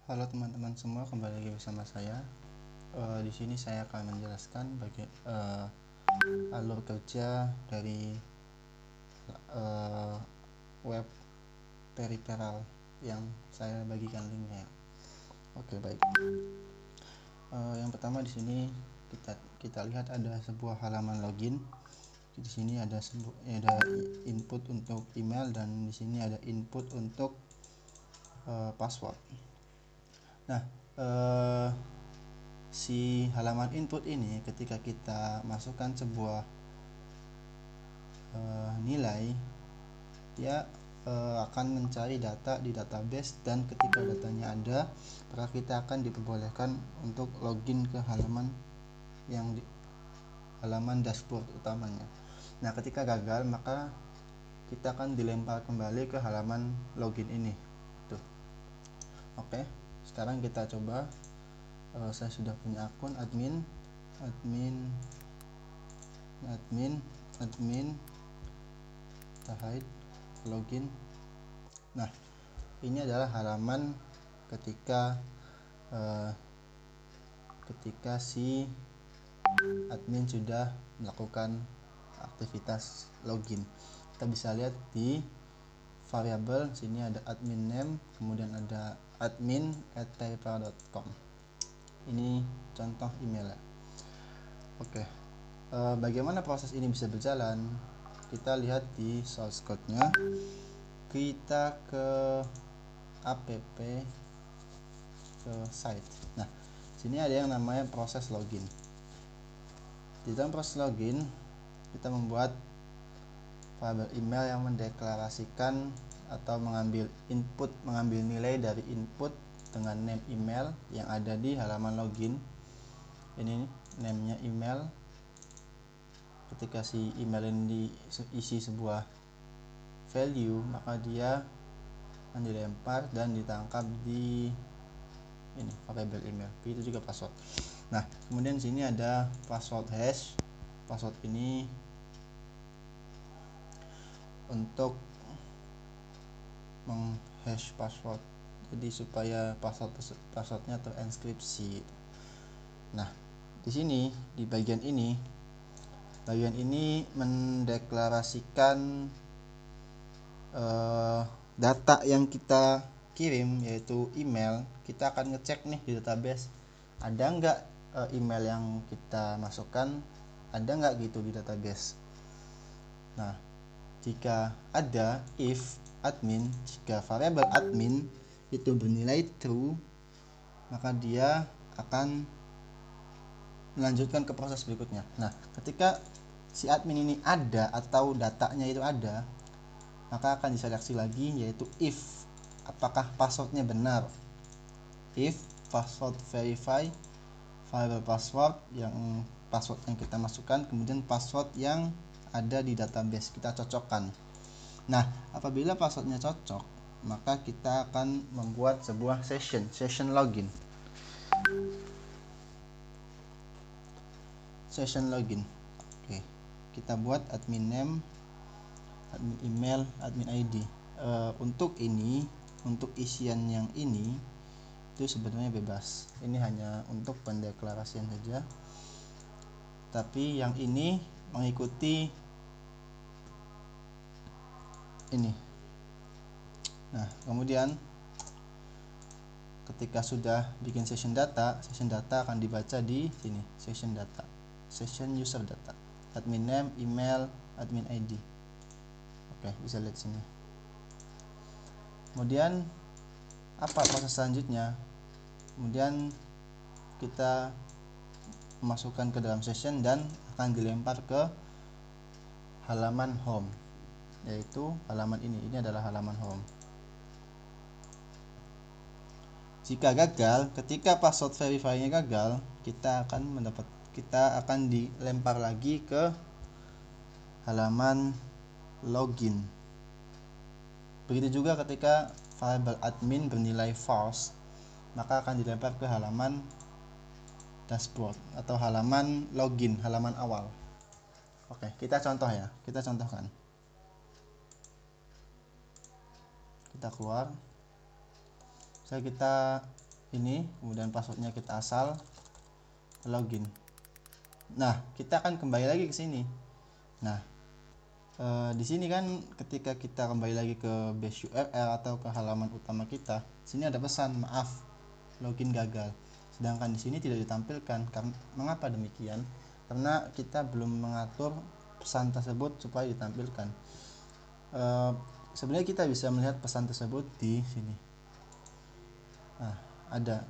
Halo teman-teman semua, kembali lagi bersama saya. Di sini saya akan menjelaskan alur kerja dari uh, web peripheral yang saya bagikan linknya. Oke, baik. Yang pertama di sini kita lihat ada sebuah halaman login. Di sini ada input untuk email dan di sini ada input untuk password. Nah, si halaman input ini ketika kita masukkan sebuah nilai, dia akan mencari data di database, dan ketika datanya ada, maka kita akan diperbolehkan untuk login ke halaman halaman dashboard utamanya. Nah, ketika gagal, maka kita akan dilempar kembali ke halaman login ini. Tuh. Oke, sekarang kita coba. Saya sudah punya akun admin, kita hide, login. Nah, ini adalah halaman ketika si admin sudah melakukan aktivitas login. Kita bisa lihat di variabel sini ada admin name, kemudian ada admin@peripheral.com. Ini contoh email ya. Oke. Bagaimana proses ini bisa berjalan? Kita lihat di source code-nya. Kita ke app, ke site. Nah, sini ada yang namanya proses login. Di dalam proses login, kita membuat variabel email yang mendeklarasikan atau mengambil nilai dari input dengan name email yang ada di halaman login. Ini name-nya email. Ketika si email ini diisi sebuah value, maka dia akan dilempar dan ditangkap di ini variabel email. Begitu juga password. Nah, kemudian sini ada password hash. Password ini untuk menghash password, jadi supaya passwordnya terenkripsi. Nah, di sini di bagian ini mendeklarasikan data yang kita kirim, yaitu email. Kita akan ngecek nih di database, ada nggak email yang kita masukkan, ada nggak gitu di database. Nah, jika ada, jika variabel admin itu bernilai true, maka dia akan melanjutkan ke proses berikutnya. Nah, ketika si admin ini ada atau datanya itu ada, maka akan diseleksi lagi, yaitu if apakah passwordnya benar. If password verify variable password yang kita masukkan, kemudian password yang ada di database kita cocokkan. Nah, apabila passwordnya cocok, maka kita akan membuat sebuah session login. Oke, kita buat admin name, admin email, admin ID. Untuk isian yang ini itu sebenarnya bebas. Ini hanya untuk pendeklarasian saja. Tapi yang ini mengikuti ini. Nah, kemudian ketika sudah bikin session data akan dibaca di sini, session user data, admin name, email, admin ID. Oke, bisa lihat sini. Kemudian apa proses selanjutnya? Kemudian kita masukkan ke dalam session dan akan dilempar ke halaman home, yaitu halaman ini adalah halaman home. Jika gagal, ketika password verify-nya gagal, kita akan dilempar lagi ke halaman login. Begitu juga ketika variable admin bernilai false, maka akan dilempar ke halaman dashboard atau halaman login, halaman awal. Oke, kita contohkan. Kita keluar. Kita ini, kemudian passwordnya kita asal login. Nah, kita akan kembali lagi ke sini. Nah, di sini kan ketika kita kembali lagi ke base URL atau ke halaman utama kita, sini ada pesan maaf login gagal. Sedangkan di sini tidak ditampilkan. Mengapa demikian? Karena kita belum mengatur pesan tersebut supaya ditampilkan. Sebenarnya kita bisa melihat pesan tersebut di sini. Nah, ada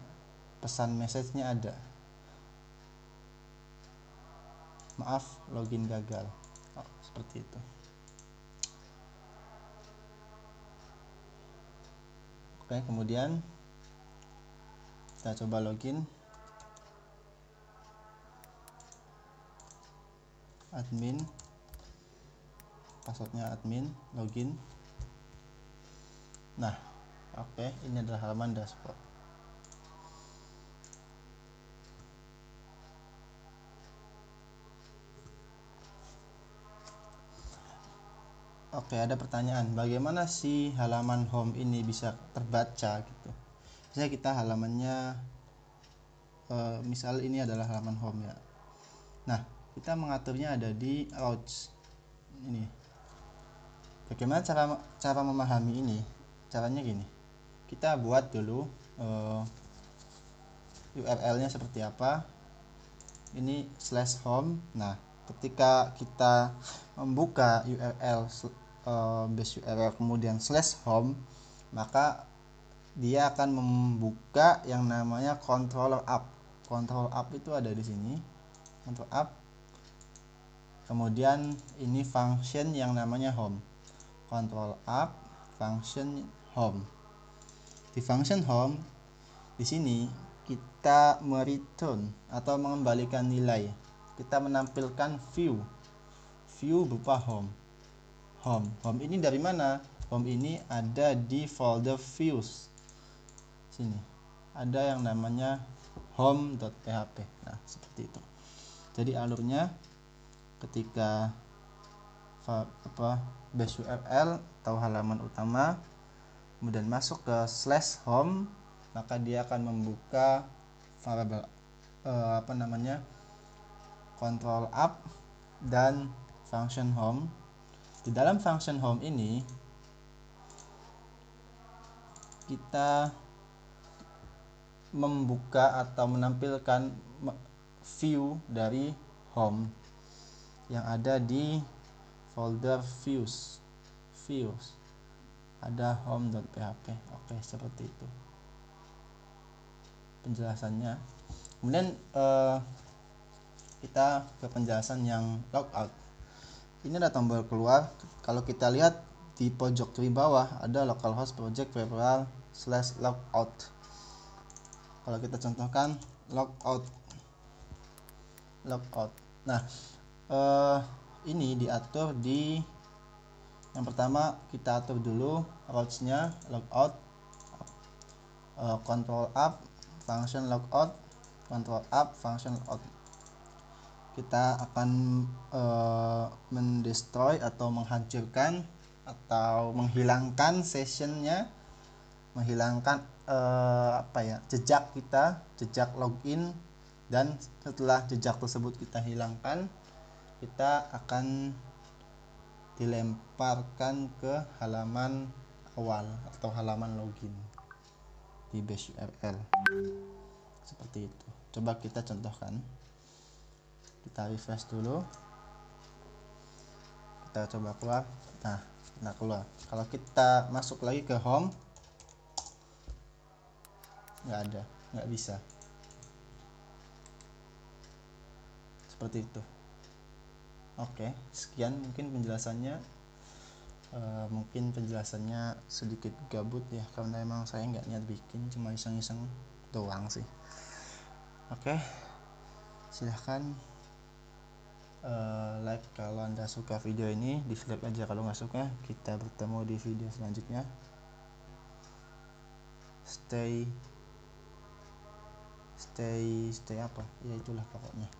pesan message-nya ada. Maaf login gagal. Seperti itu. Oke, kemudian kita coba login. Admin, passwordnya admin, login. Nah, oke, ini adalah halaman dashboard. Oke, ada pertanyaan, bagaimana sih halaman home ini bisa terbaca gitu? Misalnya kita halamannya, misal ini adalah halaman home ya. Nah, kita mengaturnya ada di routes ini. Bagaimana cara memahami ini? Caranya gini, kita buat dulu URL-nya seperti apa. Ini /home. Nah, ketika kita membuka URL base URL kemudian /home, maka dia akan membuka yang namanya controller app. Control app itu ada di sini, control app. Kemudian ini function yang namanya home. Control app, function home. Di function home di sini kita mereturn atau mengembalikan nilai. Kita menampilkan view berupa home. Home ini dari mana? Home ini ada di folder views. Sini ada yang namanya home.php. Nah, seperti itu. Jadi alurnya ketika base URL atau halaman utama kemudian masuk ke /home, maka dia akan membuka variabel control app dan function home. Di dalam function home ini kita membuka atau menampilkan view dari home yang ada di folder views. Ada home.php. Oke, seperti itu penjelasannya. Kemudian kita ke penjelasan yang logout. Ini ada tombol keluar. Kalau kita lihat di pojok kiri bawah ada localhost project /logout. Kalau kita contohkan logout. Nah, ini diatur di yang pertama kita atur dulu routes-nya logout, control app, function logout, control app, function logout. Kita akan mendestroy atau menghancurkan atau menghilangkan sessionnya, menghilangkan jejak kita, jejak login. Dan setelah jejak tersebut kita hilangkan, kita akan dilemparkan ke halaman awal atau halaman login di base URL. Seperti itu. Coba kita contohkan. Kita refresh dulu. Kita coba keluar. Nah, keluar. Kalau kita masuk lagi ke home, nggak bisa. Seperti itu. Oke, sekian mungkin penjelasannya. Mungkin penjelasannya sedikit gabut ya, karena emang saya nggak niat bikin, cuma iseng-iseng doang sih. Oke, silahkan like kalau anda suka video ini, dislike aja kalau nggak suka. Kita bertemu di video selanjutnya. Stay apa ya, itulah pokoknya.